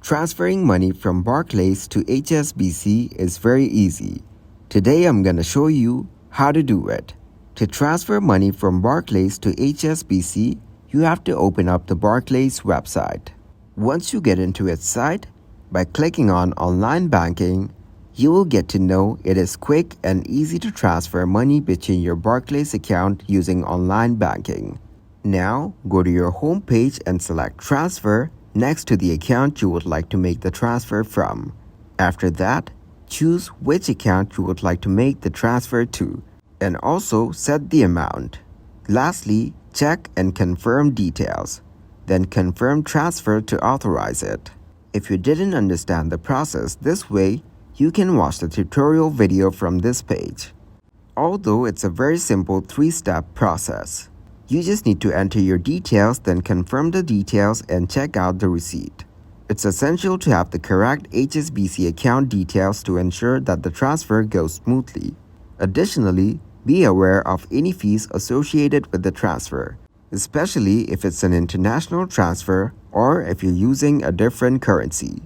Transferring money from Barclays to Hsbc is very easy. Today I'm gonna show you how to do it. To transfer money from Barclays to Hsbc, you have to open up the Barclays website. Once you get into its site, by clicking on Online Banking, you will get to know it is quick and easy to transfer money between your Barclays account using online banking. Now, go to your home page and select Transfer next to the account you would like to make the transfer from. After that, choose which account you would like to make the transfer to, and also set the amount. Lastly, check and confirm details. Then confirm transfer to authorize it. If you didn't understand the process this way, you can watch the tutorial video from this page. Although it's a very simple 3-step process. You just need to enter your details, then confirm the details and check out the receipt. It's essential to have the correct Hsbc account details to ensure that the transfer goes smoothly. Additionally, be aware of any fees associated with the transfer, especially if it's an international transfer or if you're using a different currency.